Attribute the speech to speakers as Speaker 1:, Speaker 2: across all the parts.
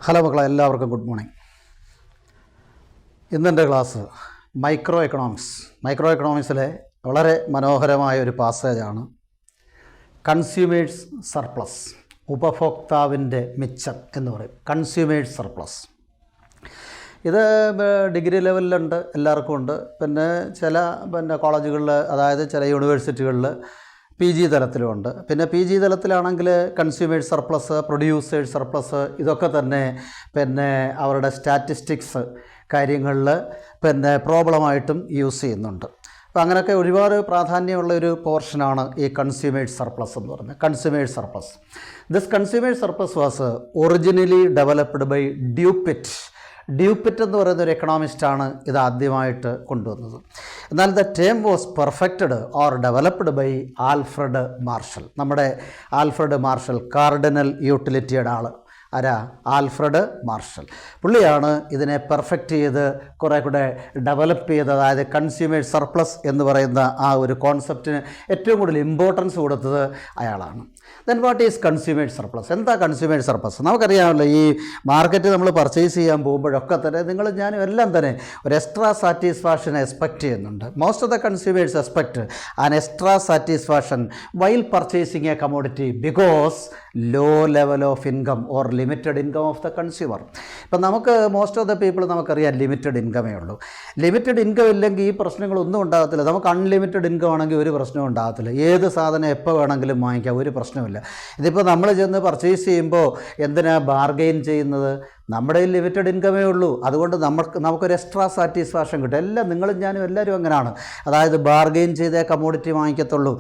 Speaker 1: Hello മക്കളെ, എല്ലാവർക്കും good morning. ഇന്നെൻ്റെ ക്ലാസ് മൈക്രോ എക്കണോമിക്സിലെ വളരെ മനോഹരമായ ഒരു പാസേജാണ് കൺസ്യൂമേഴ്സ് സർപ്ലസ്. ഉപഭോക്താവിൻ്റെ മിച്ചം എന്ന് പറയും, കൺസ്യൂമേഴ്സ് സർപ്ലസ്. ഇത് ഡിഗ്രി ലെവലിലുണ്ട്, എല്ലാവർക്കും ഉണ്ട്. പിന്നെ ചില കോളേജുകളിൽ, അതായത് ചില യൂണിവേഴ്സിറ്റികളിൽ PG തലത്തിലുമുണ്ട്. പിന്നെ PG തലത്തിലാണെങ്കിൽ കൺസ്യൂമേഴ്സ് സർപ്ലസ്, പ്രൊഡ്യൂസേഴ്സ് സർപ്ലസ്, ഇതൊക്കെ തന്നെ അവരുടെ സ്റ്റാറ്റിസ്റ്റിക്സ് കാര്യങ്ങളിൽ പ്രോബ്ലമായിട്ടും യൂസ് ചെയ്യുന്നുണ്ട്. അപ്പോൾ അങ്ങനെയൊക്കെ ഒരുപാട് പ്രാധാന്യമുള്ള ഒരു പോർഷനാണ് ഈ കൺസ്യൂമേഴ്സ് സർപ്ലസ് എന്ന് പറയുന്നത്. Consumers surplus, this consumers surplus was originally developed by Dupuit എന്ന് പറയുന്ന ഒരു എക്കണോമിസ്റ്റാണ് ഇത് ആദ്യമായിട്ട് കൊണ്ടുവന്നത്. എന്നാൽ the term was perfected or developed by Alfred Marshall. നമ്മുടെ ആൽഫ്രഡ് മാർഷൽ, കാർഡിനൽ യൂട്ടിലിറ്റിയുടെ ആൾ. ആൽഫ്രഡ് മാർഷൽ പുള്ളിയാണ് ഇതിനെ പെർഫെക്റ്റ് ചെയ്ത് കുറേ കൂടെ ഡെവലപ്പ് ചെയ്ത്, അതായത് കൺസ്യൂമേഴ്സ് സർപ്ലസ് എന്ന് പറയുന്ന ആ ഒരു കോൺസെപ്റ്റിന് ഏറ്റവും കൂടുതൽ ഇമ്പോർട്ടൻസ് കൊടുത്തത് അയാളാണ്. Then what is consumers surplus? എന്താ കൺസ്യൂമേഴ്സ് സർപ്ലസ്? നമുക്കറിയാമല്ലോ, ഈ മാർക്കറ്റ് നമ്മൾ പർച്ചേസ് ചെയ്യാൻ പോകുമ്പോഴൊക്കെ തന്നെ ഞാനും എല്ലാം തന്നെ ഒരു എക്സ്ട്രാ സാറ്റിസ്ഫാക്ഷൻ എക്സ്പെക്റ്റ് ചെയ്യുന്നുണ്ട്. Most of the consumers expect an extra satisfaction while purchasing a commodity because low level of income or limited income of the consumer. ഇപ്പം നമുക്ക് മോസ്റ്റ് ഓഫ് ദ പീപ്പിൾ നമുക്കറിയാം ലിമിറ്റഡ് ഇൻകമേ ഉള്ളൂ. Limited income ഇല്ലെങ്കിൽ ഈ പ്രശ്നങ്ങളൊന്നും ഉണ്ടാകത്തില്ല. നമുക്ക് അൺലിമിറ്റഡ് ഇൻകം ആണെങ്കിൽ ഒരു പ്രശ്നവും ഉണ്ടാകത്തില്ല. ഏത് സാധനം എപ്പോൾ വേണമെങ്കിലും വാങ്ങിക്കാം, ഒരു പ്രശ്നമില്ല. ഇതിപ്പോൾ നമ്മൾ ചെന്ന് പർച്ചേസ് ചെയ്യുമ്പോൾ എന്തിനാ ബാർഗെയിൻ ചെയ്യുന്നത്? നമ്മുടെ ലിമിറ്റഡ് ഇൻകമേ ഉള്ളൂ. അതുകൊണ്ട് നമുക്കൊരു എക്സ്ട്രാ സാറ്റിസ്ഫാക്ഷൻ കിട്ടും. എല്ലാം നിങ്ങളും ഞാനും എല്ലാവരും അങ്ങനെയാണ്. അതായത് ബാർഗെയിൻ ചെയ്തേ കമോഡിറ്റി വാങ്ങിക്കത്തുള്ളൂ.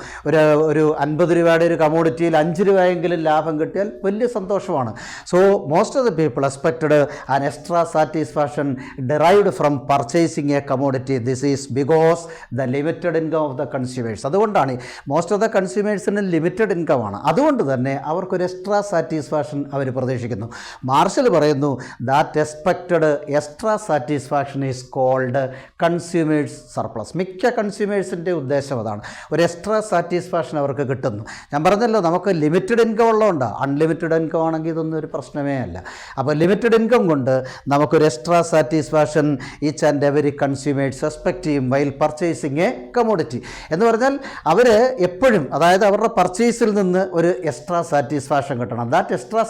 Speaker 1: ഒരു 50 രൂപയുടെ ഒരു കമോഡിറ്റിയിൽ 5 രൂപയെങ്കിലും ലാഭം കിട്ടിയാൽ വലിയ സന്തോഷമാണ്. So most of the people expected an extra satisfaction derived from purchasing a commodity. This is because the limited income of the consumers. അതുകൊണ്ടാണ് മോസ്റ്റ് ഓഫ് ദ കൺസ്യൂമേഴ്സിന് ലിമിറ്റഡ് ഇൻകമാണ്. അതുകൊണ്ട് തന്നെ അവർക്കൊരു എക്സ്ട്രാ സാറ്റിസ്ഫാക്ഷൻ അവർ പ്രതീക്ഷിക്കുന്നു. മാർഷൽ പറയുന്നു that expected extra satisfaction is called consumers surplus. മിക്ക കൺസ്യൂമേഴ്സിൻ്റെ ഉദ്ദേശം അതാണ്. ഒരു എക്സ്ട്രാ സാറ്റിസ്ഫാക്ഷൻ അവർക്ക് കിട്ടുന്നു. ഞാൻ പറഞ്ഞല്ലോ, നമുക്ക് ലിമിറ്റഡ് ഇൻകം ഉള്ളതുകൊണ്ടാണ്. അൺലിമിറ്റഡ് ഇൻകം ആണെങ്കിൽ ഇതൊന്നും ഒരു പ്രശ്നമേ അല്ല. അപ്പോൾ ലിമിറ്റഡ് ഇൻകം കൊണ്ട് നമുക്കൊരു extra satisfaction each and every consumers expect ചെയ്യും വൈൽ പർച്ചേസിങ് എ കമോഡിറ്റി. എന്ന് പറഞ്ഞാൽ അവർ എപ്പോഴും, അതായത് അവരുടെ പർച്ചേസിൽ നിന്ന് ഒരു എക്സ്ട്രാ സാറ്റിസ്ഫാക്ഷൻ കിട്ടണം. That extra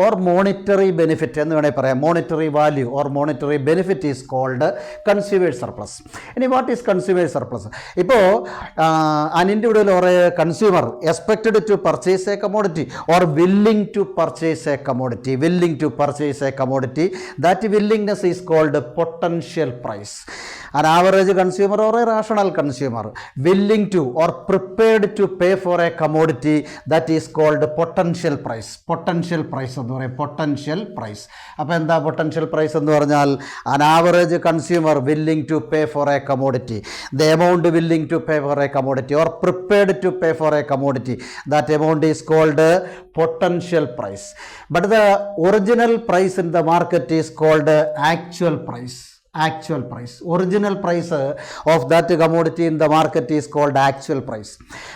Speaker 1: or monetary benefit എന്ന് വേണമെങ്കിൽ പറയാം. Monetary value or monetary benefit is called consumers surplus. ഇനി വാട്ട് ഈസ് കൺസ്യൂമേഴ്സ് സർപ്ലസ്? ഇപ്പോൾ an individual or a consumer expected to purchase a commodity or willing to purchase a commodity, that willingness is called potential price. An average consumer or a rational consumer willing to or prepared to pay for a commodity, that is called potential price. എന്ന് പറയും, potential price. അപ്പോൾ എന്താ potential price എന്ന് പറഞ്ഞാൽ? an average consumer willing to pay for a commodity, the amount willing to pay for a commodity or prepared to pay for a commodity, that amount is called potential price. But the original price in the market is called actual price. Original price of that commodity in the market is called actual price.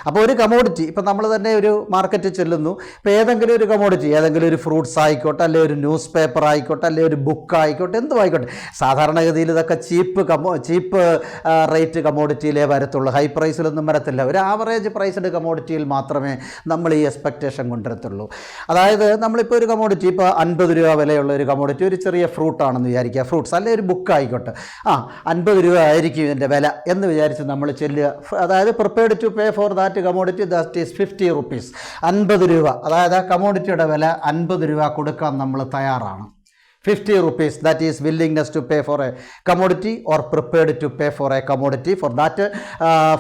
Speaker 1: അപ്പോൾ ഒരു commodity, ഇപ്പോൾ നമ്മൾ തന്നെ ഒരു മാർക്കറ്റിൽ ചെല്ലുന്നു. ഇപ്പോൾ ഏതെങ്കിലും ഒരു കമോഡിറ്റി, ഏതെങ്കിലും ഒരു ഫ്രൂട്ട്സ് ആയിക്കോട്ടെ, അല്ലെങ്കിൽ ഒരു ന്യൂസ് പേപ്പർ ആയിക്കോട്ടെ, അല്ലെങ്കിൽ ഒരു ബുക്ക് ആയിക്കോട്ടെ, എന്തും ആയിക്കോട്ടെ. സാധാരണഗതിയിൽ ഇതൊക്കെ ചീപ്പ് റേറ്റ് കമോഡിറ്റിയിലേ വരത്തുള്ളൂ. ഹൈ പ്രൈസിലൊന്നും വരത്തില്ല. ഒരു ആവറേജ് പ്രൈസ്ഡ് കമോഡിറ്റിയിൽ മാത്രമേ നമ്മൾ ഈ എക്സ്പെക്റ്റേഷൻ കൊണ്ടുവരത്തുള്ളൂ. അതായത് നമ്മളിപ്പോൾ ഒരു കമോഡിറ്റി, ഇപ്പോൾ 50 രൂപ വിലയുള്ള ഒരു കമോഡിറ്റി, ഒരു ചെറിയ ഫ്രൂട്ടാണെന്ന് വിചാരിക്കുക, ഫ്രൂട്ട്സ് അല്ലെങ്കിൽ ഒരു ബുക്ക് ആയിക്കോട്ടെ, 50 രൂപ ആയിരിക്കും ഇതിൻ്റെ വില എന്ന് വിചാരിച്ച് നമ്മൾ ചെല്ലുക. അതായത് prepared to pay for that commodity, that is 50 rupees. 50 രൂപ, അതായത് ആ കമോഡിറ്റിയുടെ വില 50 രൂപ കൊടുക്കാൻ നമ്മൾ തയ്യാറാണ്. 50 rupees, that is willingness to pay for a commodity or prepared to pay for a commodity for that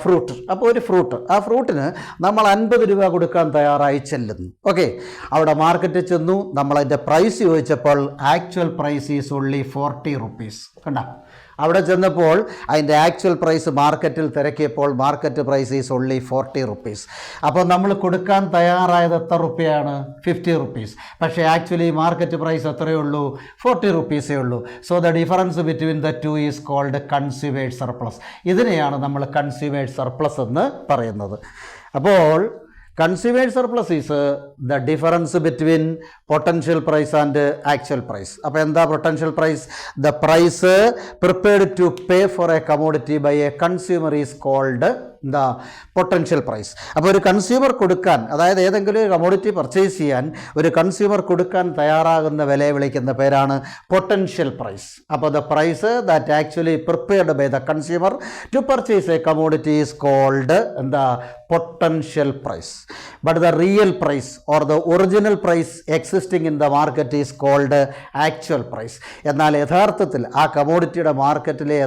Speaker 1: fruit. അപ്പോൾ ഒരു ഫ്രൂട്ട്, ആ ഫ്രൂട്ടിന് നമ്മൾ 50 രൂപ കൊടുക്കാൻ തയ്യാറായി ചെല്ലുന്നു. ഓക്കെ, അവിടെ മാർക്കറ്റിൽ ചെന്നു, നമ്മളതിൻ്റെ പ്രൈസ് ചോദിച്ചപ്പോൾ actual price is only 40 rupees. കണ്ട, അവിടെ ചെന്നപ്പോൾ അതിൻ്റെ ആക്ച്വൽ പ്രൈസ് മാർക്കറ്റിൽ തിരക്കിയപ്പോൾ market price is only 40 rupees. അപ്പോൾ നമ്മൾ കൊടുക്കാൻ തയ്യാറായത് എത്ര റുപ്യയാണ്? 50 rupees. പക്ഷേ ആക്ച്വലി മാർക്കറ്റ് പ്രൈസ് എത്രയേ ഉള്ളൂ? 40 rupees ഉള്ളൂ. So the difference between the two is called consumers surplus. ഇതിനെയാണ് നമ്മൾ കൺസ്യൂമേഴ്സ് സർപ്ലസ് എന്ന് പറയുന്നത്. അപ്പോൾ Consumer surplus is the difference between potential price and actual price. അപ്പോൾ എന്താ potential price? The price prepared to pay for a commodity by a consumer is called എന്താ potential price. അപ്പോൾ ഒരു കൺസ്യൂമർ കൊടുക്കാൻ, അതായത് ഏതെങ്കിലും ഒരു കമോഡിറ്റി പർച്ചേസ് ചെയ്യാൻ ഒരു കൺസ്യൂമർ കൊടുക്കാൻ തയ്യാറാകുന്ന വിലയെ വിളിക്കുന്ന പേരാണ് പൊട്ടൻഷ്യൽ പ്രൈസ്. അപ്പോൾ the price that actually prepared by the consumer to purchase a commodity is called എന്താ potential price. But the real price or the original price existing in the market is called actual price. എന്നാൽ യഥാർത്ഥത്തിൽ ആ കമോഡിറ്റിയുടെ മാർക്കറ്റിലെ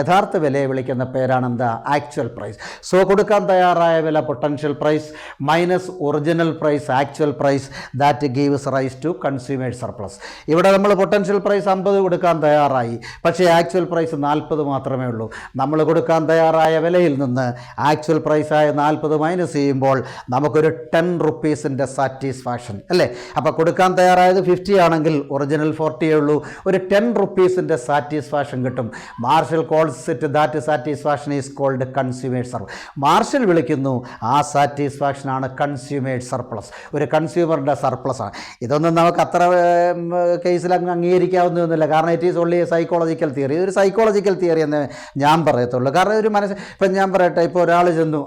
Speaker 1: യഥാർത്ഥ വിലയെ വിളിക്കുന്ന പേരാണ് എന്താ ആക്ച്വൽ പ്രൈസ്. സോ കൊടുക്കാൻ തയ്യാറായ വില potential price minus original price actual price that gives rise to consumer surplus. ഇവിടെ നമ്മൾ പൊട്ടൻഷ്യൽ പ്രൈസ് 50 കൊടുക്കാൻ തയ്യാറായി, പക്ഷേ ആക്ച്വൽ പ്രൈസ് 40 മാത്രമേ ഉള്ളൂ. നമ്മൾ കൊടുക്കാൻ തയ്യാറായ വിലയിൽ നിന്ന് ആക്ച്വൽ പ്രൈസായ 40 മൈനസ് ചെയ്യുമ്പോൾ നമുക്കൊരു 10 റുപ്പീസിൻ്റെ സാറ്റിസ്ഫാക്ഷൻ അല്ലേ. അപ്പോൾ കൊടുക്കാൻ തയ്യാറായത് 50 ആണെങ്കിൽ ഒറിജിനൽ 40 ഉള്ളൂ, ഒരു 10 റുപ്പീസിൻ്റെ സാറ്റിസ്ഫാക്ഷൻ കിട്ടും. Marshall calls it that satisfaction is called consumer surplus. Marshall വിളിക്കുന്നു ആ സാറ്റിസ്ഫാക്ഷനാണ് കൺസ്യൂമർ സർപ്ലസ്, ഒരു കൺസ്യൂമറിൻ്റെ സർപ്ലസ് ആണ്. ഇതൊന്നും നമുക്ക് അത്ര കേസിൽ അങ്ങ് അംഗീകരിക്കാവുന്നതൊന്നുമില്ല, കാരണം it is only psychological theory. ഇതൊരു സൈക്കോളജിക്കൽ തിയറി എന്ന് ഞാൻ പറയത്തുള്ളൂ. കാരണം ഒരു ഇപ്പം ഞാൻ പറയട്ടെ, ഇപ്പോൾ ഒരാൾ ചെന്നു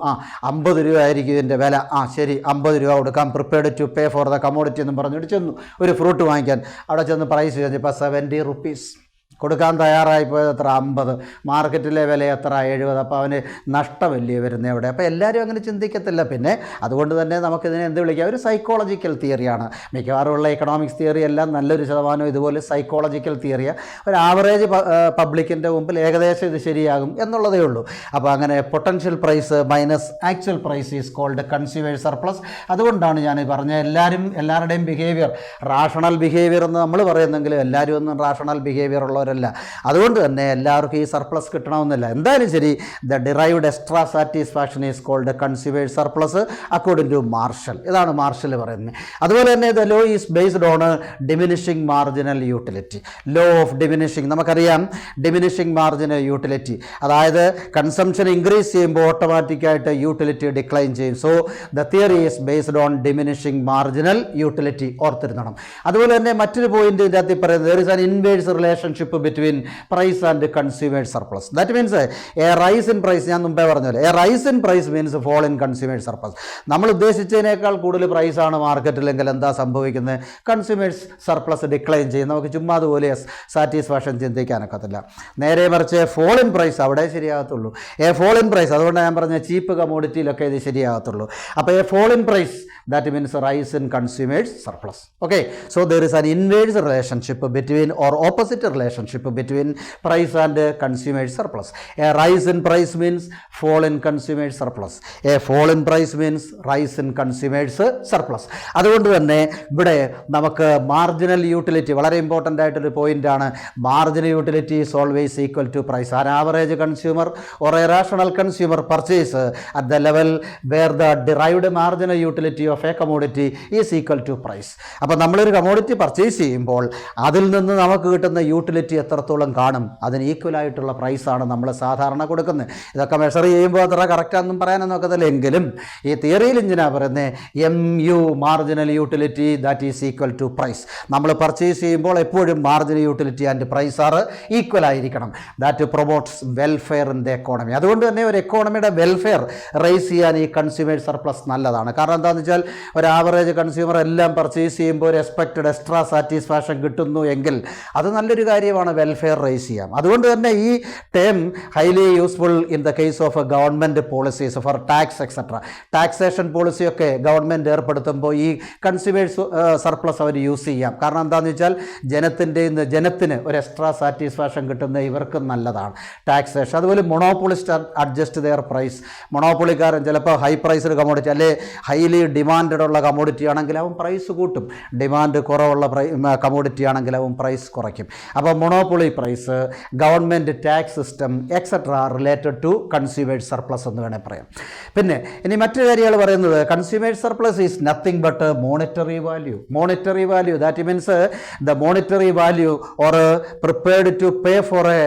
Speaker 1: 50 രൂപ ആയിരിക്കും ഇതിൻ്റെ വില, ശരി 50 രൂപ കൊടുക്കാം, prepared to pay for the commodity എന്ന് പറഞ്ഞിട്ട് ചെന്നു ഒരു ഫ്രൂട്ട് വാങ്ങിക്കാൻ. അവിടെ ചെന്ന് പ്രൈസ് കഴിഞ്ഞപ്പോൾ 70 റുപ്പീസ് കൊടുക്കാൻ തയ്യാറായിപ്പോയത് എത്ര 50, മാർക്കറ്റിലെ വില എത്ര 70. അപ്പോൾ അവന് നഷ്ടമല്ലേ വരുന്നത് എവിടെ? അപ്പോൾ എല്ലാവരും അങ്ങനെ ചിന്തിക്കത്തില്ല. പിന്നെ അതുകൊണ്ട് തന്നെ നമുക്കിതിനെ എന്ത് വിളിക്കാം, ഒരു സൈക്കോളജിക്കൽ തിയറിയാണ്. മിക്കവാറുമുള്ള എക്കണോമിക്സ് തിയറി എല്ലാം നല്ലൊരു ശതമാനം ഇതുപോലെ സൈക്കോളജിക്കൽ തിയറിയാണ്. ഒരു ആവറേജ് പബ്ലിക്കിൻ്റെ മുമ്പിൽ ഏകദേശം ഇത് ശരിയാകും എന്നുള്ളതേ ഉള്ളൂ. അപ്പോൾ അങ്ങനെ potential price minus actual price is called consumer surplus. അതുകൊണ്ടാണ് ഞാൻ പറഞ്ഞ എല്ലാവരുടെയും ബിഹേവിയർ റാഷണൽ ബിഹേവിയർ എന്ന് നമ്മൾ പറയുന്നെങ്കിലും എല്ലാവരും ഒന്നും റാഷണൽ ബിഹേവിയർ ഉള്ളവർ. അതുകൊണ്ട് തന്നെ എല്ലാവർക്കും ഈ സർപ്ലസ് കിട്ടണമെന്നില്ല. എന്തായാലും ശരി, the derived extra satisfaction is called consumer surplus according to Marshall. ഇതാണ് മാർഷൽ പറയുന്നത്. അതുപോലെ തന്നെ the law is based on diminishing marginal utility. Law of diminishing നമുക്കറിയാം. ഡിമിനിഷിംഗ് മാർജിനൽ യൂട്ടിലിറ്റി, അതായത് കൺസംഷൻ ഇൻക്രീസ് ചെയ്യുമ്പോൾ ഓട്ടോമാറ്റിക്കായിട്ട് യൂട്ടിലിറ്റി ഡിക്ലൈൻ ചെയ്യും. So the theory is based on diminishing marginal utility. ഓർത്തിരുന്നണം. അതുപോലെ തന്നെ മറ്റൊരു പോയിന്റ് ഇതിനകത്ത് പറയുന്നത് there is an inverse relationship between price and consumer surplus. That means a rise in price, ഞാൻ മുമ്പേ പറഞ്ഞല്ലോ, a rise in price means fall in consumer surplus. നമ്മൾ ഉദ്ദേശിച്ചതിനേക്കാൾ കൂടുതൽ പ്രൈസാണ് മാർക്കറ്റിലെങ്കിൽ എന്താ സംഭവിക്കുന്നത്? കൺസ്യൂമേഴ്സ് സർപ്ലസ് ഡിക്ലൈൻ ചെയ്യും. നമുക്ക് ചുമ്മാ അതുപോലെ സാറ്റിസ്ഫാക്ഷൻ ചിന്തിക്കാനൊക്കത്തില്ല. നേരെ മറിച്ച് ഫോൾ ഇൻ പ്രൈസ് അവിടെ ശരിയാകത്തുള്ളൂ. ഫോൾ ഇൻ പ്രൈസ്, അതുകൊണ്ട് ഞാൻ പറഞ്ഞ ചീപ്പ് കമോഡിറ്റിയിലൊക്കെ ഇത് ശരിയാകത്തുള്ളൂ. അപ്പോൾ fall in price that means rise in consumers surplus. Okay, so there is an inverse relationship between or opposite relationship between price and consumer surplus. A rise in price means fall in consumer surplus. A fall in price means rise in consumer surplus. അതുകൊണ്ട് തന്നെ ഇവിടെ നമുക്ക് marginal utility വളരെ important ആയിട്ടൊരു പോയിൻ്റാണ്. Marginal utility is always equal to price. An average consumer or a rational consumer purchase at the level where the derived marginal utility of a commodity is equal to price. അപ്പോൾ നമ്മളൊരു commodity purchase ചെയ്യുമ്പോൾ അതിൽ നിന്ന് നമുക്ക് കിട്ടുന്ന utility എത്രത്തോളം കാണും, അതിന് ഈക്വലായിട്ടുള്ള പ്രൈസാണ് നമ്മൾ സാധാരണ കൊടുക്കുന്നത്. ഇതൊക്കെ മെഷർ ചെയ്യുമ്പോൾ അത്ര കറക്റ്റാണെന്നും പറയാനൊന്നും ഒക്കത്തില്ല. എങ്കിലും ഈ തിയറിയിൽ ഇങ്ങനെയാണ് പറയുന്നത്, MU marginal utility that is equal to price. നമ്മൾ പർച്ചേസ് ചെയ്യുമ്പോൾ എപ്പോഴും marginal utility and price are equal ആയിരിക്കണം. That promotes welfare in the economy. അതുകൊണ്ട് തന്നെ ഒരു എക്കോണമിയുടെ വെൽഫെയർ റൈസ് ചെയ്യാൻ ഈ കൺസ്യൂമർ സർപ്ലസ് നല്ലതാണ്. കാരണം എന്താണെന്ന് വെച്ചാൽ ഒരു ആവറേജ് കൺസ്യൂമർ എല്ലാം പർച്ചേസ് ചെയ്യുമ്പോൾ ഒരു എക്സ്പെക്റ്റഡ് എക്സ്ട്രാ സാറ്റിസ്ഫാക്ഷൻ കിട്ടുന്നു എങ്കിൽ അത് നല്ലൊരു കാര്യമാണ്, വെൽഫെയർ റൈസ് ചെയ്യാം. അതുകൊണ്ട് തന്നെ ഈ term highly useful in the case of government policies for tax etcetera. Taxation പോളിസിയൊക്കെ ഗവൺമെൻറ് ഏർപ്പെടുത്തുമ്പോൾ ഈ കൺസ്യൂമേഴ്സ് സർപ്ലസ് അവർ യൂസ് ചെയ്യാം. കാരണം എന്താണെന്ന് വെച്ചാൽ ജനത്തിന് ഒരു എക്സ്ട്രാ സാറ്റിസ്ഫാക്ഷൻ കിട്ടുന്നത് ഇവർക്ക് നല്ലതാണ് ടാക്സേഷൻ. അതുപോലെ മൊണോപ്പൊളിസ്റ്റ് അഡ്ജസ്റ്റ് ദെയർ പ്രൈസ്. മൊണോപ്പൊളിക്കാരൻ ചിലപ്പോൾ ഹൈ പ്രൈസ്ഡ് കമോഡിറ്റി അല്ലെ ഹൈലി ഡിമാൻഡഡ് ഉള്ള കമോഡിറ്റി ആണെങ്കിൽ അവൻ പ്രൈസ് കൂട്ടും. ഡിമാൻഡ് കുറവുള്ള കമോഡിറ്റി ആണെങ്കിൽ അവൻ പ്രൈസ് കുറയ്ക്കും. അപ്പോൾ monopoly price, government tax system etcetera related to consumers surplus എന്ന് വേണേൽ പറയാം. പിന്നെ ഇനി മറ്റു കാര്യങ്ങൾ പറയുന്നത് consumers surplus is nothing but monetary value. Monetary value that means the monetary value or prepared to pay for a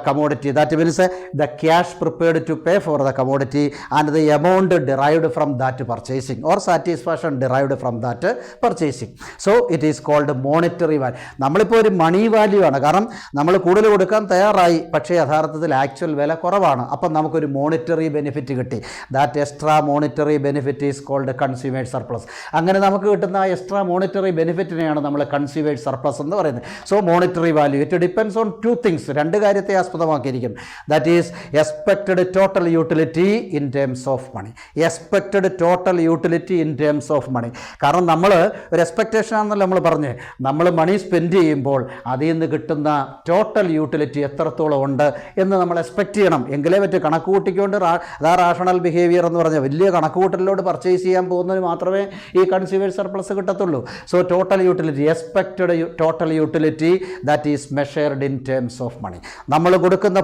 Speaker 1: commodity, that means the cash prepared to pay for the commodity and the amount derived from that purchasing or satisfaction derived from that purchasing. So it is called monetary value. നമ്മളിപ്പോൾ ഒരു മണി value ആണ്, കാരണം നമ്മൾ കൂടുതൽ കൊടുക്കാൻ തയ്യാറായി, പക്ഷേ യഥാർത്ഥത്തിൽ ആക്ച്വൽ വില കുറവാണ്. അപ്പം നമുക്കൊരു മോണിറ്ററി ബെനിഫിറ്റ് കിട്ടി. That extra monetary benefit is called consumers surplus. അങ്ങനെ നമുക്ക് കിട്ടുന്ന ആ എക്സ്ട്രാ മോണിറ്ററി ബെനിഫിറ്റിനെയാണ് നമ്മൾ കൺസ്യൂമേഴ്സ് സർപ്ലസ് എന്ന് പറയുന്നത്. So monetary value it depends on two things, രണ്ട് കാര്യത്തെ ആസ്പദമാക്കിയിരിക്കും. That is expected total utility in terms of money. Expected total utility in terms of money. കാരണം നമ്മൾ ഒരു എക്സ്പെക്റ്റേഷൻ ആണെന്നല്ലോ നമ്മൾ പറഞ്ഞ്, നമ്മൾ മണി സ്പെൻഡ് ചെയ്യുമ്പോൾ അതിൽ നിന്ന് കിട്ടുന്ന ടോട്ടൽ യൂട്ടിലിറ്റി എത്രത്തോളം ഉണ്ട് എന്ന് നമ്മൾ എക്സ്പെക്റ്റ് ചെയ്യണം. എങ്കിലേ പറ്റും. കണക്ക് കൂട്ടിക്കൊണ്ട് അതാ റാഷണൽ ബിഹേവിയർ എന്ന് പറഞ്ഞാൽ വലിയ കണക്ക് കൂട്ടലിലോട് പർച്ചേസ് ചെയ്യാൻ പോകുന്നതിന് മാത്രമേ ഈ കൺസ്യൂമേഴ്സ് സർപ്ലസ് കിട്ടത്തുള്ളൂ. So total utility, expected total utility that is measured in terms of money. നമ്മൾ കൊടുക്കുന്ന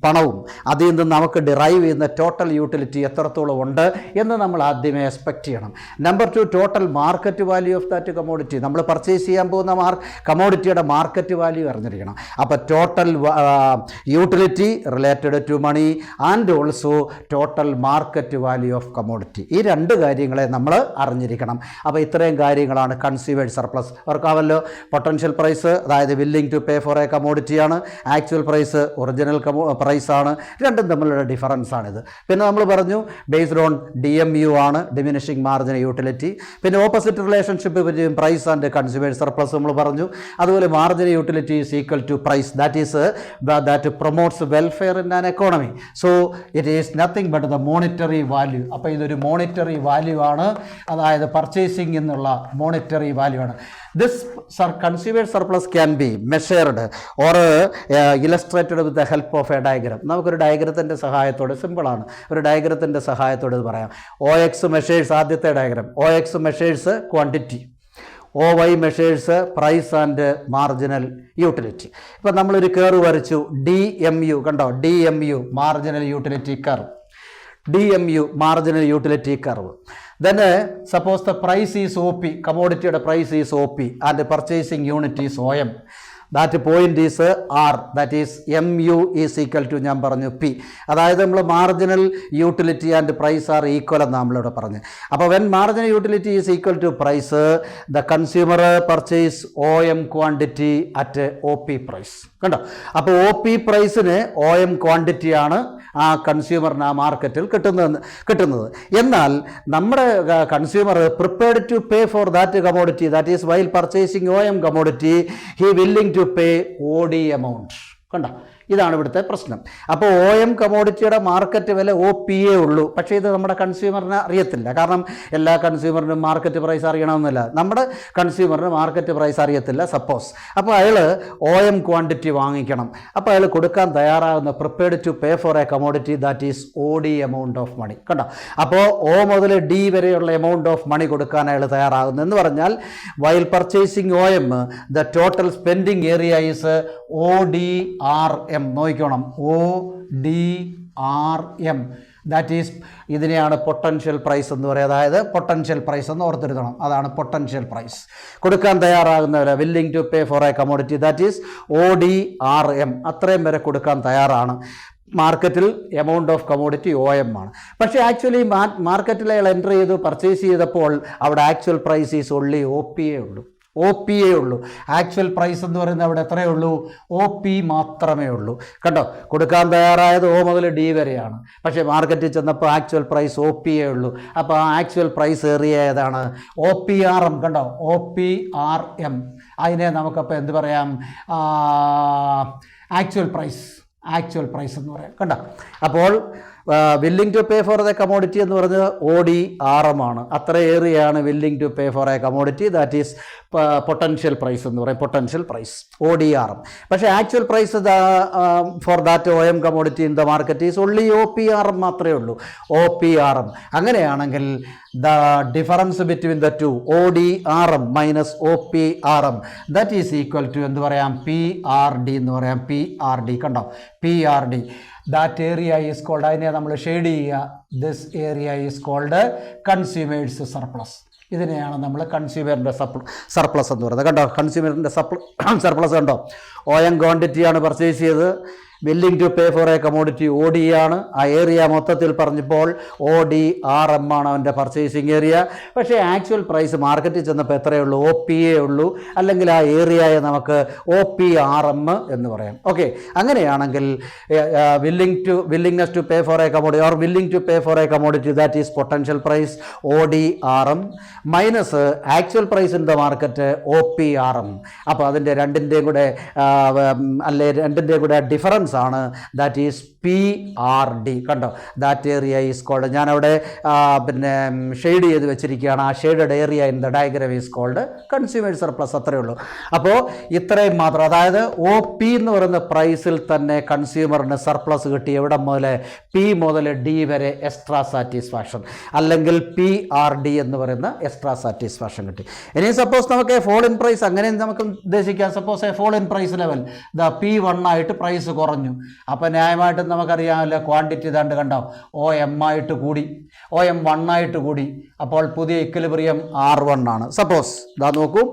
Speaker 1: പണവും അതിൽ നിന്ന് നമുക്ക് ഡിറൈവ് ചെയ്യുന്ന ടോട്ടൽ യൂട്ടിലിറ്റി എത്രത്തോളം ഉണ്ട് എന്ന് നമ്മൾ ആദ്യമേ എക്സ്പെക്റ്റ് ചെയ്യണം. Number 2, total market value of that commodity. നമ്മൾ പർച്ചേസ് ചെയ്യാൻ പോകുന്ന കമോഡിറ്റിയുടെ മാർക്കറ്റ് വാല്യൂ അറിഞ്ഞിരിക്കണം. അപ്പോൾ total utility related to money and also total market value of commodity. ഈ രണ്ട് കാര്യങ്ങളെ നമ്മൾ അറിഞ്ഞിരിക്കണം. അപ്പോൾ ഇത്രയും കാര്യങ്ങളാണ് കൺസ്യൂമേഴ്സ് സർപ്ലസ്. ഓർക്കാമല്ലോ, പൊട്ടൻഷ്യൽ പ്രൈസ് അതായത് willing to pay for a കമോഡിറ്റിയാണ്, ആക്ച്വൽ പ്രൈസ് ഒറിജിനൽ പ്രൈസാണ്. രണ്ടും തമ്മിലുള്ള ഡിഫറൻസ് ആണിത്. പിന്നെ നമ്മൾ പറഞ്ഞു ബേസ്ഡ് ഓൺ DMU ആണ്, ഡിമിനിഷിംഗ് മാർജിനൽ യൂട്ടിലിറ്റി. പിന്നെ opposite relationship between price and consumers surplus നമ്മൾ പറഞ്ഞു. അതുപോലെ marginal utility is equal to price, that promotes welfare in an economy. So it is nothing but the monetary value. അപ്പോൾ ഇതൊരു monetary value ആണ്, അതായത് purchasing എന്നുള്ള monetary value ആണ്. This consumers surplus can be measured or illustrated with the help of a diagram. നമുക്കൊരു ഡയഗ്രത്തിൻ്റെ സഹായത്തോടെ, സിമ്പിളാണ്, ഒരു ഡയഗ്രത്തിൻ്റെ സഹായത്തോടെ ഇത് പറയാം. OX മെഷേഴ്സ്, ആദ്യത്തെ diagram, OX measures quantity, OY measures price and marginal utility. ഇപ്പം നമ്മളൊരു കർവ് വരച്ചു, DMU കണ്ടോ, DMU marginal utility curve, DMU marginal utility curve. Then suppose the price is OP, commodity price is OP and the purchasing unit is OM. That point is R, that is MU is equal to ഞാൻ പറഞ്ഞു P. അതായത് നമ്മൾ marginal utility and price are equal എന്ന് നമ്മളിവിടെ പറഞ്ഞു. അപ്പോൾ when marginal utility is equal to price, the consumer purchase OM quantity at OP price. കണ്ടോ? അപ്പോൾ OP പ്രൈസിന് OM ക്വാണ്ടിറ്റിയാണ് ആ കൺസ്യൂമറിന് ആ മാർക്കറ്റിൽ കിട്ടുന്നത്. എന്നാൽ നമ്മുടെ consumer prepared to pay for that commodity, that is while purchasing OM commodity he willing to pay OD amount. കണ്ടോ? ഇതാണ് ഇവിടുത്തെ പ്രശ്നം. അപ്പോൾ OM കമോഡിറ്റിയുടെ മാർക്കറ്റ് വില OPയേ ഉള്ളൂ. പക്ഷേ ഇത് നമ്മുടെ കൺസ്യൂമറിന് അറിയത്തില്ല. കാരണം എല്ലാ കൺസ്യൂമറിനും മാർക്കറ്റ് പ്രൈസ് അറിയണമെന്നില്ല. നമ്മുടെ കൺസ്യൂമറിന് മാർക്കറ്റ് പ്രൈസ് അറിയത്തില്ല സപ്പോസ്. അപ്പോൾ അയാൾ OM ക്വാണ്ടിറ്റി വാങ്ങിക്കണം. അപ്പോൾ അയാൾ കൊടുക്കാൻ തയ്യാറാകുന്ന prepared to pay for a commodity that is OD amount of money. കണ്ടോ? അപ്പോൾ O മുതൽ D വരെയുള്ള എമൗണ്ട് ഓഫ് മണി കൊടുക്കാൻ അയാൾ തയ്യാറാകുന്നു എന്ന് പറഞ്ഞാൽ while purchasing OM the total spending area is ODRM. നോക്കണം, ODRM. ദാറ്റ് ഈസ് ഇതിനെയാണ് പൊട്ടൻഷ്യൽ പ്രൈസ് എന്ന് പറയുക. അതായത് പൊട്ടൻഷ്യൽ പ്രൈസ് എന്ന് ഓർത്തെടുക്കണം. അതാണ് പൊട്ടൻഷ്യൽ പ്രൈസ്. കൊടുക്കാൻ തയ്യാറാകുന്നവരെ willing to pay for a commodity that is ODRM. അത്രയും വരെ കൊടുക്കാൻ തയ്യാറാണ്. മാർക്കറ്റിൽ എമൗണ്ട് ഓഫ് കമോഡിറ്റി OM ആണ്. പക്ഷേ ആക്ച്വലി മാർക്കറ്റിൽ അയാൾ എൻ്റർ ചെയ്തു പർച്ചേസ് ചെയ്തപ്പോൾ അവിടെ ആക്ച്വൽ പ്രൈസ് ഈസ് ഓൺലി OPയേ ഉള്ളൂ. ആക്ച്വൽ പ്രൈസ് എന്ന് പറയുന്നത് അവിടെ എത്രയേ ഉള്ളൂ? OP മാത്രമേ ഉള്ളൂ. കണ്ടോ? കൊടുക്കാൻ തയ്യാറായത് O മുതൽ D വരെയാണ്. പക്ഷേ മാർക്കറ്റിൽ ചെന്നപ്പോൾ ആക്ച്വൽ പ്രൈസ് OPയേ ഉള്ളൂ. അപ്പോൾ ആ ആക്ച്വൽ പ്രൈസ് ഏറിയ ഏതാണ്? OPRM. കണ്ടോ? OPRM. അതിനെ നമുക്കപ്പോൾ എന്ത് പറയാം? ആക്ച്വൽ പ്രൈസ് എന്ന് പറയാം. കണ്ടോ? അപ്പോൾ willing to pay for the commodity എന്ന് പറഞ്ഞത് ODRM ആണ്. അത്ര ഏറിയാണ് willing to pay for a commodity that is potential price എന്ന് പറയും. Potential price ODRM. പക്ഷേ actual price for that OM commodity in the market is only OPRM മാത്രമേ ഉള്ളൂ. OPRM. അങ്ങനെയാണെങ്കിൽ the difference between the two ODRM minus OPRM that is equal to എന്ത് പറയാം PRD എന്ന് പറയാം PRD കണ്ടോ PRD that area is called അതിനെ നമ്മൾ ഷെയ്ഡ് ചെയ്യുക this area is called consumers surplus ഇതിനെയാണ് നമ്മൾ കൺസ്യൂമറിൻ്റെ സർപ്ലസ് എന്ന് പറയുന്നത് കണ്ടോ കൺസ്യൂമറിൻ്റെ സർപ്ലസ് കണ്ടോ OM ക്വാണ്ടിറ്റിയാണ് പർച്ചേസ് ചെയ്തത് willing to pay for a commodity OD ആണ് ആ ഏരിയ മൊത്തത്തിൽ പറഞ്ഞപ്പോൾ ODRM ആണ് അവൻ്റെ പർച്ചേസിങ് ഏരിയ പക്ഷേ ആക്ച്വൽ പ്രൈസ് മാർക്കറ്റിൽ ചെന്നപ്പോൾ എത്രയേ ഉള്ളൂ OPA ഉള്ളൂ അല്ലെങ്കിൽ ആ ഏരിയയെ നമുക്ക് OPRM എന്ന് പറയാം ഓക്കെ അങ്ങനെയാണെങ്കിൽ willingness to pay for a commodity or willing to pay for a commodity that is potential price ODRM minus actual price in the market OPRM അപ്പോൾ അതിൻ്റെ രണ്ടിൻ്റെയും കൂടെ ഡിഫറൻസ് ആണ് ദാറ്റ് ഈസ് PRD കണ്ടോ that area is called ഞാനവിടെ പിന്നെ shade ചെയ്ത് വെച്ചിരിക്കുകയാണ് ആ shaded area in the diagram is called consumer surplus അത്രയേ ഉള്ളൂ അപ്പോൾ ഇത്രയും മാത്രം അതായത് OP എന്ന് പറയുന്ന പ്രൈസിൽ തന്നെ കൺസ്യൂമറിന് സർപ്ലസ് കിട്ടി എവിടെ മുതൽ P മുതൽ D വരെ എക്സ്ട്രാ സാറ്റിസ്ഫാക്ഷൻ അല്ലെങ്കിൽ PRD എന്ന് പറയുന്ന എക്സ്ട്രാ സാറ്റിസ്ഫാക്ഷൻ കിട്ടി ഇനി സപ്പോസ് നമുക്ക് ഫോൾ ഇൻ പ്രൈസ് അങ്ങനെ നമുക്ക് ഉദ്ദേശിക്കാം suppose fall in price level the P1 ആയിട്ട് പ്രൈസ് കുറഞ്ഞു അപ്പോൾ ന്യായമായിട്ടും നമുക്കറിയാമല്ലോ ക്വാണ്ടിറ്റി ഇതാണ്ട് കണ്ടോ OM ആയിട്ട് കൂടി OM 1 ആയിട്ട് കൂടി അപ്പോൾ പുതിയ ഇക്വിലിബ്രിയം R1 ആണ് സപ്പോസ് ഇതാ നോക്കൂ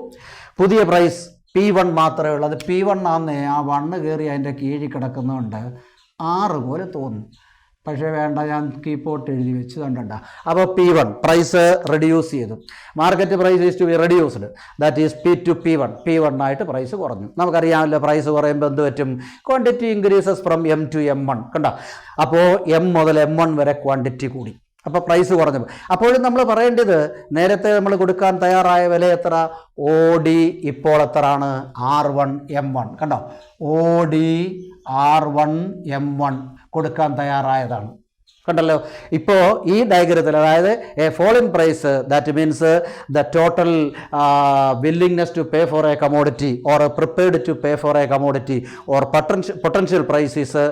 Speaker 1: പുതിയ പ്രൈസ് P1 മാത്രമേ ഉള്ളൂ അത് P1 ആണെന്നേ ആ 1 കയറി അതിൻ്റെ കീഴിൽ കിടക്കുന്നതുകൊണ്ട് 6 പോലെ തോന്നും പക്ഷേ വേണ്ട ഞാൻ കീപ്പോട്ട് എഴുതി വെച്ച് കണ്ടണ്ട അപ്പോൾ P1 പ്രൈസ് റെഡ്യൂസ് ചെയ്തു market price is to be reduced that is P to P1 ആയിട്ട് പ്രൈസ് കുറഞ്ഞു നമുക്കറിയാമല്ലോ പ്രൈസ് കുറയുമ്പോൾ എന്ത് പറ്റും quantity increases from M to M1 കണ്ടോ അപ്പോൾ M മുതൽ M1 വരെ ക്വാണ്ടിറ്റി കൂടി അപ്പോൾ പ്രൈസ് കുറഞ്ഞു അപ്പോഴും നമ്മൾ പറയേണ്ടത് നേരത്തെ നമ്മൾ കൊടുക്കാൻ തയ്യാറായ വില എത്ര OD ഇപ്പോൾ എത്രയാണ് R1 M1 കണ്ടോ OD R1 M1 കൊടുക്കാൻ തയ്യാറായതാണ് കണ്ടല്ലോ ഇപ്പോൾ ഈ ഡയഗ്രത്തിൽ അതായത് a fall in price that means the total willingness to pay for a commodity or prepared to pay for a commodity or potential price is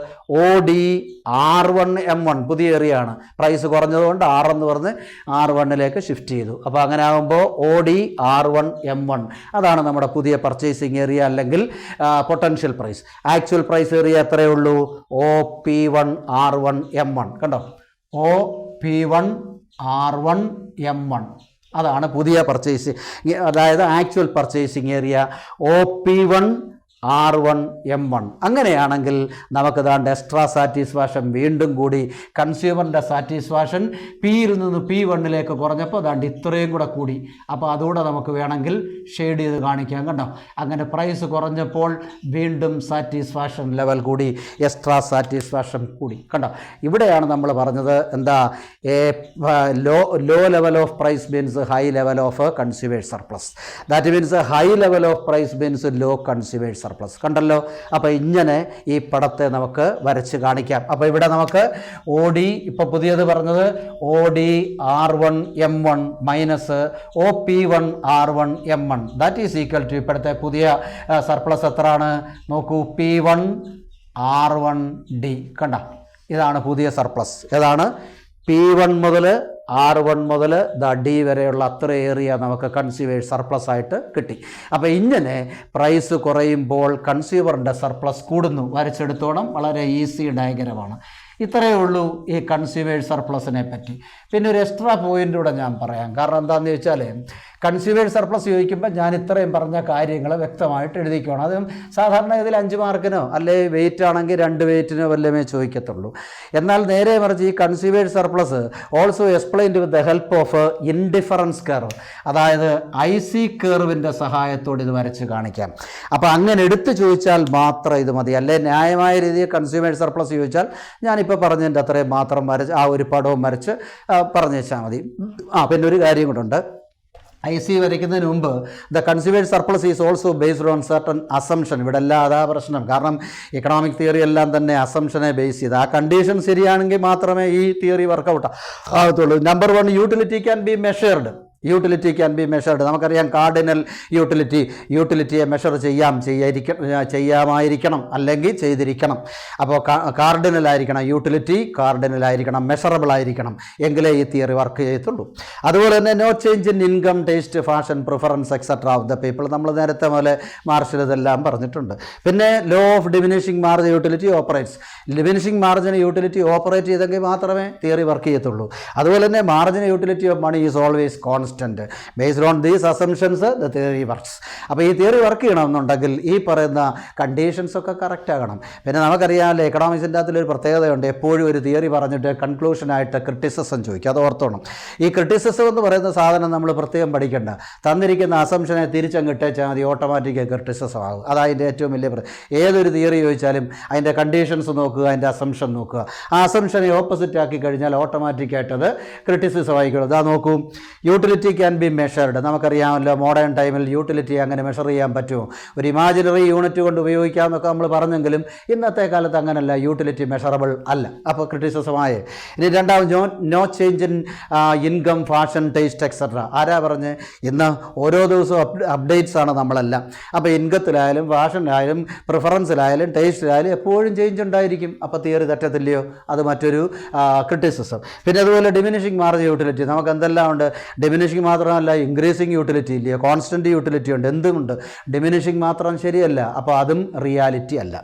Speaker 1: ODR1 M1 പുതിയ area ആണ് price കുറഞ്ഞതുകൊണ്ട് R എന്ന് പറഞ്ഞ് R1ലേക്ക് ഷിഫ്റ്റ് ചെയ്തു അപ്പോൾ അങ്ങനെ ആകുമ്പോൾ ODR1 M1 അതാണ് നമ്മുടെ പുതിയ പർച്ചേസിങ് ഏരിയ അല്ലെങ്കിൽ potential price actual price area എത്രയേ ഉള്ളൂ OP1 R1 M1 കണ്ടോ OP1 R1 M1 അതാണ് പുതിയ പർച്ചേസ് അതായത് actual purchasing area OP1 R1 M1 അങ്ങനെയാണെങ്കിൽ നമുക്ക് ദാണ്ട് എക്സ്ട്രാ സാറ്റിസ്ഫാക്ഷൻ വീണ്ടും കൂടി കൺസ്യൂമറിൻ്റെ സാറ്റിസ്ഫാക്ഷൻ Pയിൽ നിന്ന് P1ലേക്ക് കുറഞ്ഞപ്പോൾ ദാണ്ട് ഇത്രയും കൂടെ കൂടി അപ്പോൾ അതുകൂടെ നമുക്ക് വേണമെങ്കിൽ ഷെയ്ഡ് ചെയ്ത് കാണിക്കാം കണ്ടോ അങ്ങനെ പ്രൈസ് കുറഞ്ഞപ്പോൾ വീണ്ടും സാറ്റിസ്ഫാക്ഷൻ ലെവൽ കൂടി എക്സ്ട്രാ സാറ്റിസ്ഫാക്ഷൻ കൂടി കണ്ടോ ഇവിടെയാണ് നമ്മൾ പറഞ്ഞത് എന്താ low level of price means high level of consumer surplus that means high level of price means low consumer surplus കണ്ടല്ലോ അപ്പോൾ ഇങ്ങനെ ഈ പടത്തെ നമുക്ക് വരച്ച് കാണിക്കാം അപ്പോൾ ഇവിടെ നമുക്ക് OD ഇപ്പോൾ പുതിയത് പറഞ്ഞത് ODR1 M1 minus OP1 R1 M1 that is equal to ഇപ്പോഴത്തെ പുതിയ സർപ്ലസ് എത്രയാണ് നോക്കൂ P1 R1D കണ്ട ഇതാണ് പുതിയ സർപ്ലസ് ഏതാണ് P1 മുതൽ R1 മുതൽ D വരെയുള്ള അത്ര ഏരിയ നമുക്ക് കൺസ്യൂമർ സർപ്ലസ് ആയിട്ട് കിട്ടി അപ്പോൾ ഇങ്ങനെ പ്രൈസ് കുറയുമ്പോൾ കൺസ്യൂമറിൻ്റെ സർപ്ലസ് കൂടുന്നു വരച്ചെടുത്തോണം വളരെ ഈസി ഡയഗ്രമാണ് ഇത്രയേ ഉള്ളൂ ഈ കൺസ്യൂമർ സർപ്ലസിനെ പറ്റി പിന്നെ ഒരു എക്സ്ട്രാ പോയിൻ്റ് കൂടെ ഞാൻ പറയാം കാരണം എന്താണെന്ന് ചോദിച്ചാൽ കൺസ്യൂമർ സർപ്ലസ് ചോദിക്കുമ്പോൾ ഞാൻ ഇത്രയും പറഞ്ഞ കാര്യങ്ങൾ വ്യക്തമായിട്ട് എഴുതിക്കണം അതും സാധാരണ ഇതിൽ 5 മാർക്കിനോ അല്ലെ വെയിറ്റ് ആണെങ്കിൽ 2 വെയിറ്റിനോ വല്ലമേ ചോദിക്കത്തുള്ളൂ എന്നാൽ നേരെ മറിച്ച് ഈ consumer surplus also explained with the help of indifference curve അതായത് IC കർവിൻ്റെ സഹായത്തോടെ ഇത് വരച്ച് കാണിക്കാം അപ്പോൾ അങ്ങനെ എടുത്ത് ചോദിച്ചാൽ മാത്രം ഇത് മതി അല്ലെ ന്യായമായ രീതിയിൽ കൺസ്യൂമർ സർപ്ലസ് ചോദിച്ചാൽ ഞാനിപ്പോൾ പറഞ്ഞതിൻ്റെ അത്രയും മാത്രം വരച്ച് ആ ഒരു പടവും വരച്ച് പറഞ്ഞു വെച്ചാൽ മതി പിന്നെ ഒരു കാര്യം കൂടെ IC വരയ്ക്കുന്നതിന് മുമ്പ് the consumer surplus is also based on certain assumption ഇവിടെ എല്ലാം അതാ പ്രശ്നം കാരണം എക്കണോമിക് തിയറി എല്ലാം തന്നെ അസംഷനെ ബേസ് ചെയ്ത് ആ കണ്ടീഷൻ ശരിയാണെങ്കിൽ മാത്രമേ ഈ തിയറി വർക്കൗട്ട് ആകത്തുള്ളൂ number 1 utility can be measured utility can be measured. നമുക്കറിയാം കാർഡിനൽ യൂട്ടിലിറ്റിയെ മെഷർ ചെയ്യാമായിരിക്കണം അല്ലെങ്കിൽ ചെയ്തിരിക്കണം. അപ്പോൾ കാർഡിനലായിരിക്കണം യൂട്ടിലിറ്റി, കാർഡിനലായിരിക്കണം, മെഷറബിൾ ആയിരിക്കണം, എങ്കിലേ ഈ തിയറി വർക്ക് ചെയ്യത്തുള്ളൂ. അതുപോലെ തന്നെ no change in income, taste, fashion, preference etcetera of the people. നമ്മൾ നേരത്തെ പോലെ മാർഷൽ ഇതെല്ലാം പറഞ്ഞിട്ടുണ്ട്. പിന്നെ law of diminishing margin utility operates. Diminishing margin utility operate ചെയ്തെങ്കിൽ മാത്രമേ തിയറി വർക്ക് ചെയ്യത്തുള്ളൂ. അതുപോലെ തന്നെ margin utility of money is always constant. Based on these assumptions the theory works. അപ്പോൾ ഈ തിയറി വർക്ക് ചെയ്യണമെന്നുണ്ടെങ്കിൽ ഈ പറയുന്ന കണ്ടീഷൻസൊക്കെ കറക്റ്റ് ആകണം. പിന്നെ നമുക്കറിയാമല്ലോ എക്കണോമിക്സിൻ്റെ അകത്തൊരു പ്രത്യേകതയുണ്ട്. എപ്പോഴും ഒരു തിയറി പറഞ്ഞിട്ട് കൺക്ലൂഷനായിട്ട് ക്രിറ്റിസിസം ചോദിക്കും. അത് ഓർത്തോണം. ഈ ക്രിറ്റിസിസം എന്ന് പറയുന്ന സാധനം നമ്മൾ പ്രത്യേകം പഠിക്കേണ്ട. തന്നിരിക്കുന്ന അസംഷനെ തിരിച്ചങ്ങിട്ടേച്ചാൽ മതി, ഓട്ടോമാറ്റിക്കായി ക്രിറ്റിസിസം ആകും. അതതിൻ്റെ ഏറ്റവും വലിയ ഏതൊരു തിയറി ചോദിച്ചാലും അതിൻ്റെ കണ്ടീഷൻസ് നോക്കുക, അതിൻ്റെ അസംഷൻ നോക്കുക. ആ അസംഷനെ ഓപ്പോസിറ്റ് ആക്കി കഴിഞ്ഞാൽ ഓട്ടോമാറ്റിക്കായിട്ടത് ക്രിറ്റിസിസം ആയിക്കോളും. അതാ നോക്കൂ, യൂട്ടിലിറ്റി ക്യാൻ ബി മെഷർഡ്. നമുക്കറിയാമല്ലോ മോഡേൺ ടൈമിൽ യൂട്ടിലിറ്റി അങ്ങനെ മെഷർ ചെയ്യാൻ പറ്റുമോ? ഒരു ഇമാജിനറി യൂണിറ്റ് കൊണ്ട് ഉപയോഗിക്കാമെന്നൊക്കെ നമ്മൾ പറഞ്ഞെങ്കിലും ഇന്നത്തെ കാലത്ത് അങ്ങനെയല്ല, യൂട്ടിലിറ്റി മെഷറബിൾ അല്ല. അപ്പോൾ ക്രിറ്റിസിസമായ. ഇനി രണ്ടാമത് no change in income, fashion, taste etcetera. ആരാ പറഞ്ഞ്? ഇന്ന് ഓരോ ദിവസവും അപ്ഡേറ്റ്സ് ആണ് നമ്മളെല്ലാം. അപ്പോൾ ഇൻകത്തിലായാലും ഫാഷനിലായാലും പ്രിഫറൻസിലായാലും ടേസ്റ്റിലായാലും എപ്പോഴും ചേഞ്ച് ഉണ്ടായിരിക്കും. അപ്പോൾ തിയറി തെറ്റത്തില്ലയോ? അത് മറ്റൊരു ക്രിറ്റിസിസം. പിന്നെ അതുപോലെ ഡിമിനിഷിംഗ് മാർജിൻ യൂട്ടിലിറ്റി. നമുക്ക് എന്തെല്ലാം ഉണ്ട്? ഡിമിനിഷിംഗ് മാത്രമല്ല, ഇൻക്രീസിങ് യൂട്ടിലിറ്റി ഇല്ലയോ, കോൺസ്റ്റൻറ്റ് യൂട്ടിലിറ്റി ഉണ്ട്, എന്തുമുണ്ട്. ഡിമിനിഷിംഗ് മാത്രം ശരിയല്ല, അപ്പോൾ അതും റിയാലിറ്റി അല്ല.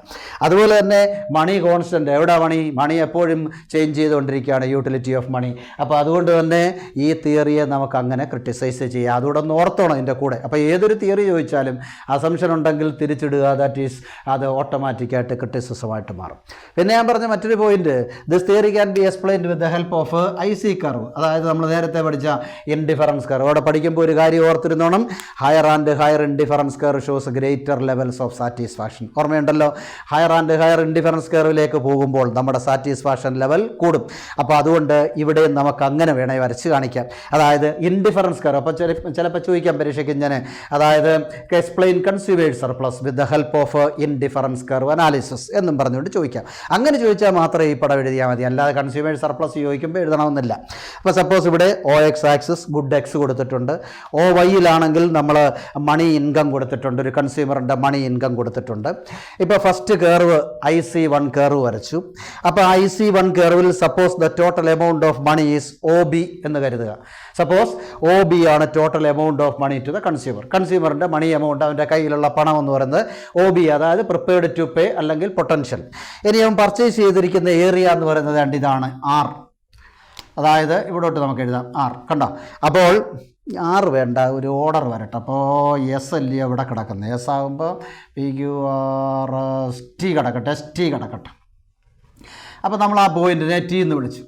Speaker 1: അതുപോലെ തന്നെ മണി കോൺസ്റ്റൻറ്റ്. എവിടെ മണി എപ്പോഴും ചേഞ്ച് ചെയ്തുകൊണ്ടിരിക്കുകയാണ്, യൂട്ടിലിറ്റി ഓഫ് മണി. അപ്പോൾ അതുകൊണ്ട് തന്നെ ഈ തിയറിയെ നമുക്ക് അങ്ങനെ ക്രിട്ടിസൈസ് ചെയ്യാം. അതുകൂടെ ഒന്ന് ഓർത്തോണം ഇതിൻ്റെ കൂടെ. അപ്പോൾ ഏതൊരു തിയറി ചോദിച്ചാലും അസംഷൻ ഉണ്ടെങ്കിൽ തിരിച്ചിടുക, ദാറ്റ് ഈസ് അത് ഓട്ടോമാറ്റിക്കായിട്ട് ക്രിറ്റിസിസമായിട്ട് മാറും. പിന്നെ ഞാൻ പറഞ്ഞ മറ്റൊരു point, this theory can be explained with the help of IC curve. അതായത് നമ്മൾ നേരത്തെ പഠിച്ച ഇൻഡിഫറൻസ് കർവ്. അവിടെ പഠിക്കുമ്പോൾ ഒരു കാര്യം ഓർത്തിരുന്നോണം, higher and higher indifference curve shows greater levels of satisfaction. ഓർമ്മയുണ്ടല്ലോ, ഹയർ ആൻഡ് ഹയർ ഇൻഡിഫറൻസ് കർവിലേക്ക് പോകുമ്പോൾ നമ്മുടെ സാറ്റിസ്ഫാക്ഷൻ ലെവൽ കൂടും. അപ്പോൾ അതുകൊണ്ട് ഇവിടെ നമുക്ക് അങ്ങനെ വേണേ വരച്ച് കാണിക്കാം. അതായത് ഇൻഡിഫറൻസ് കർവ്. അപ്പോൾ ചിലപ്പോൾ ചോദിക്കാം പരീക്ഷയ്ക്ക് ഞാൻ, അതായത് explain consumers surplus with the help of indifference curve analysis എന്നും പറഞ്ഞുകൊണ്ട് ചോദിക്കാം. അങ്ങനെ ചോദിച്ചാൽ മാത്രമേ ഈ പടം എഴുതിയാൽ മതി, അല്ലാതെ കൺസ്യൂമേഴ്സ് സർപ്ലസ് ചോദിക്കുമ്പോൾ എഴുതണമെന്നില്ല. അപ്പോൾ സപ്പോസ് ഇവിടെ OX ആക്സിസ് ഗുഡ് എക്സ് കൊടുത്തിട്ടുണ്ട്, OYയിലാണെങ്കിൽ നമ്മൾ മണി ഇൻകം കൊടുത്തിട്ടുണ്ട്, ഒരു കൺസ്യൂമറിൻ്റെ മണി ഇൻകം കൊടുത്തിട്ടുണ്ട്. ഇപ്പോൾ ഫസ്റ്റ് കർവ് IC1 കർവ് വരച്ചു. അപ്പോൾ IC1 കർവിൽ suppose the total amount of money is OB എന്ന് കരുതുക. സപ്പോസ് OB ആണ് total amount of money to the consumer. കൺസ്യൂമറിൻ്റെ മണി എമൗണ്ട്, അവൻ്റെ കയ്യിലുള്ള പണം എന്ന് പറയുന്നത് OB, അതായത് പ്രിപ്പയർഡ് ടു പേ അല്ലെങ്കിൽ പൊട്ടൻഷ്യൽ. ഇനി അവൻ പർച്ചേസ് ചെയ്തിരിക്കുന്ന ഏരിയ എന്ന് പറയുന്നത് ഇതാണ് R. അതായത് ഇവിടോട്ട് നമുക്ക് എഴുതാം R. കണ്ടോ? അപ്പോൾ R വേണ്ട, ഒരു ഓർഡർ വരട്ടെ. അപ്പോൾ S അല്ലയോ ഇവിടെ കിടക്കുന്നത്? S ആകുമ്പോൾ PQRST കിടക്കട്ടെ. അപ്പോൾ നമ്മൾ ആ പോയിന്റിനെ T എന്ന് വിളിച്ചു.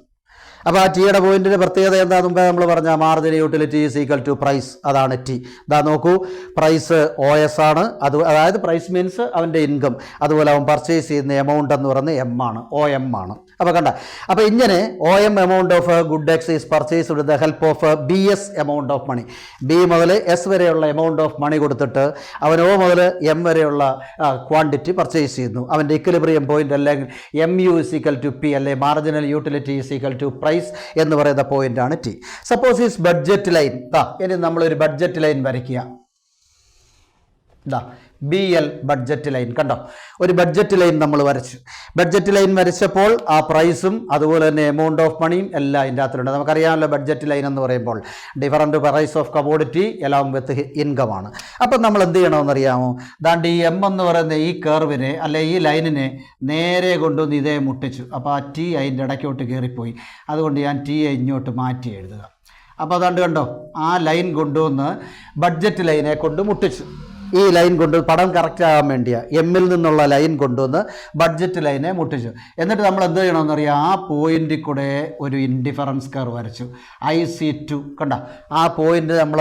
Speaker 1: അപ്പോൾ ആ ടിയുടെ പോയിന്റിൻ്റെ പ്രത്യേകത എന്താണെന്ന് മുമ്പേ നമ്മൾ പറഞ്ഞ margin utility is equal to price. അതാണ് T. ഇതാ നോക്കൂ, പ്രൈസ് OS ആണ്. അതായത് പ്രൈസ് മീൻസ് അവൻ്റെ ഇൻകം. അതുപോലെ അവൻ പർച്ചേസ് ചെയ്യുന്ന എമൗണ്ട് എന്ന് പറയുന്നത് M ആണ്, OM ആണ്. അപ്പോൾ കണ്ട, അപ്പോൾ ഇങ്ങനെ OM amount of good X is purchase with the help of BS amount of money. B മുതൽ S വരെയുള്ള എമൗണ്ട് ഓഫ് മണി കൊടുത്തിട്ട് അവൻ O മുതൽ M വരെയുള്ള ക്വാണ്ടിറ്റി പർച്ചേസ് ചെയ്യുന്നു. അവൻ്റെ ഇക്വിലിബ്രിയം പോയിന്റ് അല്ലെങ്കിൽ MU is equal to P, അല്ലെ marginal utility is equal to price എന്ന് പറയുന്ന പോയിന്റാണ് T. Suppose is budget line. ഇനി നമ്മളൊരു ബഡ്ജറ്റ് ലൈൻ വരയ്ക്കുക. BL budget line. കണ്ടോ? ഒരു ബഡ്ജറ്റ് ലൈൻ നമ്മൾ വരച്ചു. ബഡ്ജറ്റ് ലൈൻ വരച്ചപ്പോൾ ആ പ്രൈസും അതുപോലെ തന്നെ എമൗണ്ട് ഓഫ് മണിയും എല്ലാം ഇതിൻ്റെ അകത്തുണ്ട്. നമുക്കറിയാമല്ലോ ബഡ്ജറ്റ് ലൈൻ എന്ന് പറയുമ്പോൾ different price of commodity along with income ആണ്. അപ്പം നമ്മൾ എന്ത് ചെയ്യണമെന്നറിയാമോ? ദാണ്ട് ഈ M എന്ന് പറയുന്ന ഈ കർവിനെ അല്ലെ ഈ ലൈനിനെ നേരെ കൊണ്ടുവന്ന് ഇതേ മുട്ടിച്ചു. അപ്പോൾ ആ T അതിൻ്റെ ഇടയ്ക്കോട്ട് കയറിപ്പോയി. അതുകൊണ്ട് ഞാൻ T ഇങ്ങോട്ട് മാറ്റി എഴുതുക. അപ്പോൾ അതാണ്ട് കണ്ടോ, ആ ലൈൻ കൊണ്ടുവന്ന് ബഡ്ജറ്റ് ലൈനെ കൊണ്ട് മുട്ടിച്ചു. ഈ ലൈൻ കൊണ്ട് പടം കറക്റ്റ് ആകാൻ വേണ്ടിയാണ് എമ്മിൽ നിന്നുള്ള ലൈൻ കൊണ്ടുവന്ന് ബഡ്ജറ്റ് ലൈനെ മുട്ടിച്ചു. എന്നിട്ട് നമ്മൾ എന്ത് ചെയ്യണമെന്നറിയാം? ആ പോയിന്റിൽ കൂടെ ഒരു ഇൻഡിഫറൻസ് കർവ് വരച്ചു. IC2 കണ്ട, ആ പോയിന്റ് നമ്മൾ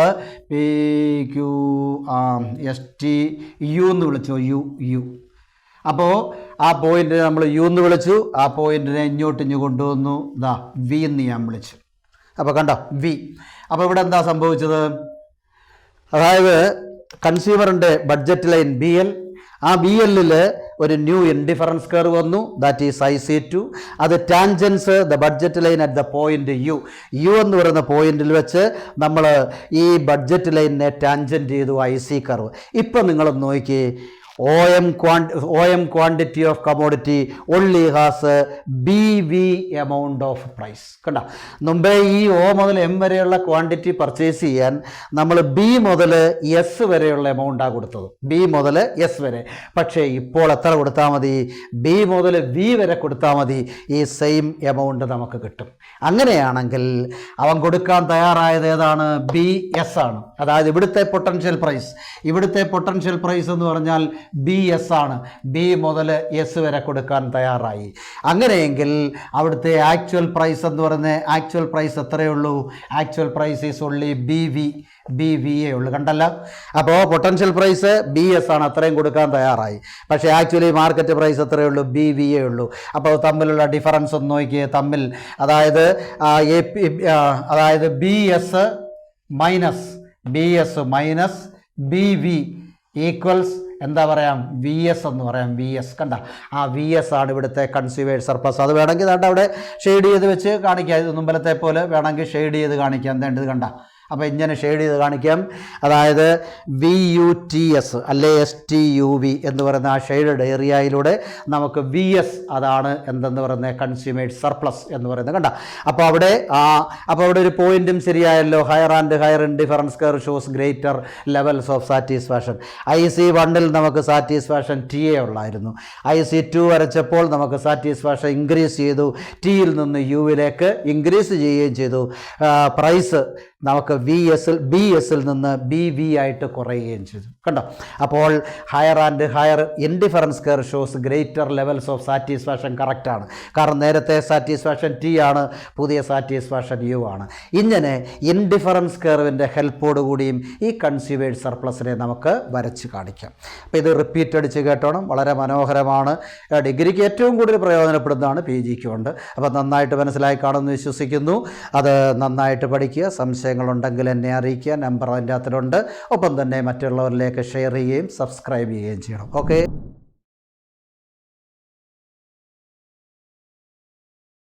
Speaker 1: PQSTU എന്ന് വിളിച്ചു. U. അപ്പോൾ ആ പോയിന്റ് നമ്മൾ U എന്ന് വിളിച്ചു. ആ പോയിന്റിനെ ഇങ്ങോട്ട് കൊണ്ടുവന്നു. V എന്ന് ഞാൻ വിളിച്ചു. അപ്പോൾ കണ്ടോ, V. അപ്പോൾ ഇവിടെ എന്താ സംഭവിച്ചത്? അതായത് കൺസ്യൂമറിൻ്റെ ബഡ്ജറ്റ് ലൈൻ BL, ആ ബി എല്ലിൽ ഒരു ന്യൂ ഇൻഡിഫറൻസ് കർവ് വന്നു, ദാറ്റ് ഈസ് IC2. അത് tangents the budget line at the point U എന്ന് പറയുന്ന പോയിന്റിൽ വെച്ച് നമ്മൾ ഈ ബഡ്ജറ്റ് ലൈനിനെ ടാൻജൻറ്റ് ചെയ്തു IC കർവ്. ഇപ്പം നിങ്ങൾ നോക്കിയേ, OM quantity of commodity only has BV amount of price. കണ്ട, മുമ്പേ ഈ O മുതൽ M വരെയുള്ള ക്വാണ്ടിറ്റി പർച്ചേസ് ചെയ്യാൻ നമ്മൾ B മുതൽ S വരെയുള്ള എമൗണ്ടാണ് കൊടുത്തത്, B മുതൽ S വരെ. പക്ഷേ ഇപ്പോൾ എത്ര കൊടുത്താൽ മതി? B മുതൽ V വരെ കൊടുത്താൽ മതി, ഈ സെയിം എമൗണ്ട് നമുക്ക് കിട്ടും. അങ്ങനെയാണെങ്കിൽ അവൻ കൊടുക്കാൻ തയ്യാറായത് ഏതാണ്? BS ആണ്. അതായത് ഇവിടുത്തെ പൊട്ടൻഷ്യൽ പ്രൈസ് എന്ന് പറഞ്ഞാൽ BS ആണ്. B മുതൽ S വരെ കൊടുക്കാൻ തയ്യാറായി. അങ്ങനെയെങ്കിൽ അവിടുത്തെ ആക്ച്വൽ പ്രൈസ് എന്ന് പറയുന്നത് ആക്ച്വൽ പ്രൈസ് എത്രയേ ഉള്ളൂ? ആക്ച്വൽ പ്രൈസ് ഈസ് ഓൺലി BVയേ ഉള്ളൂ. കണ്ടല്ല? അപ്പോൾ പൊട്ടൻഷ്യൽ പ്രൈസ് BS ആണ്, അത്രയും കൊടുക്കാൻ തയ്യാറായി. പക്ഷേ ആക്ച്വലി മാർക്കറ്റ് പ്രൈസ് എത്രയേ ഉള്ളൂ? BVയേ ഉള്ളൂ. അപ്പോൾ തമ്മിലുള്ള ഡിഫറൻസ് ഒന്ന് നോക്കിയേ. തമ്മിൽ അതായത് BS മൈനസ് BV ഈക്വൽസ് എന്താ പറയാം? VS എന്ന് പറയാം. VS കണ്ട, ആ VS ആണ് ഇവിടുത്തെ കൺസ്യൂമേഴ്സ് സർപ്ലസ്. അത് വേണമെങ്കിൽ ദാണ്ട് അവിടെ ഷെയ്ഡ് ചെയ്ത് വെച്ച് കാണിക്കാം. ഇത് മുമ്പലത്തെ പോലെ വേണമെങ്കിൽ ഷെയ്ഡ് ചെയ്ത് കാണിക്കാം. എന്താണ്ട് ഇത് കണ്ട, അപ്പോൾ ഇങ്ങനെ ഷെയ്ഡ് ചെയ്ത് കാണിക്കാം. അതായത് VUTS അല്ലെ STUV എന്ന് പറയുന്ന ആ ഷെയ്ഡഡ് ഏരിയയിലൂടെ നമുക്ക് VS അതാണ് എന്തെന്ന് പറയുന്നത് കൺസ്യൂമേഴ്സ് സർപ്ലസ് എന്ന് പറയുന്നത്. കണ്ട, അപ്പോൾ അവിടെ ഒരു പോയിന്റും ശരിയായല്ലോ. Higher and higher indifference curve shows greater levels of satisfaction. IC1 നമുക്ക് സാറ്റിസ്ഫാക്ഷൻ TA ഉള്ളായിരുന്നു. IC2 വരച്ചപ്പോൾ നമുക്ക് സാറ്റിസ്ഫാക്ഷൻ ഇൻക്രീസ് ചെയ്തു, ടിയിൽ നിന്ന് യുവിലേക്ക് ഇൻക്രീസ് ചെയ്യുകയും ചെയ്തു. പ്രൈസ് നമുക്ക് BSൽ നിന്ന് BV ആയിട്ട് കുറയുകയും ചെയ്തു. കണ്ടോ? അപ്പോൾ higher and higher indifference curve shows greater levels of satisfaction കറക്റ്റാണ്. കാരണം നേരത്തെ സാറ്റിസ്ഫാക്ഷൻ T ആണ്, പുതിയ സാറ്റിസ്ഫാക്ഷൻ U ആണ്. ഇങ്ങനെ ഇൻഡിഫറൻസ് കർവിൻ്റെ ഹെൽപ്പോടുകൂടിയും ഈ കൺസ്യൂമേഴ്സ് സർപ്ലസിനെ നമുക്ക് വരച്ച് കാണിക്കാം. അപ്പോൾ ഇത് റിപ്പീറ്റ് അടിച്ച് കേട്ടോണം. വളരെ മനോഹരമാണ്. ഡിഗ്രിക്ക് ഏറ്റവും കൂടുതൽ പ്രയോജനപ്പെടുന്നതാണ്, PGക്കും ഉണ്ട്. അപ്പോൾ നന്നായിട്ട് മനസ്സിലായി കാണുമെന്ന് വിശ്വസിക്കുന്നു. അത് നന്നായിട്ട് പഠിക്കുക. സംശയങ്ങളുണ്ടെങ്കിൽ എന്നെ അറിയിക്കുക. നമ്പർ അതിൻ്റെ അകത്തിലുണ്ട്. ഒപ്പം തന്നെ മറ്റുള്ളവരിലേക്ക് ഷെയർ ചെയ്യുകയും സബ്സ്ക്രൈബ് ചെയ്യുകയും ചെയ്യണം. ഓക്കെ.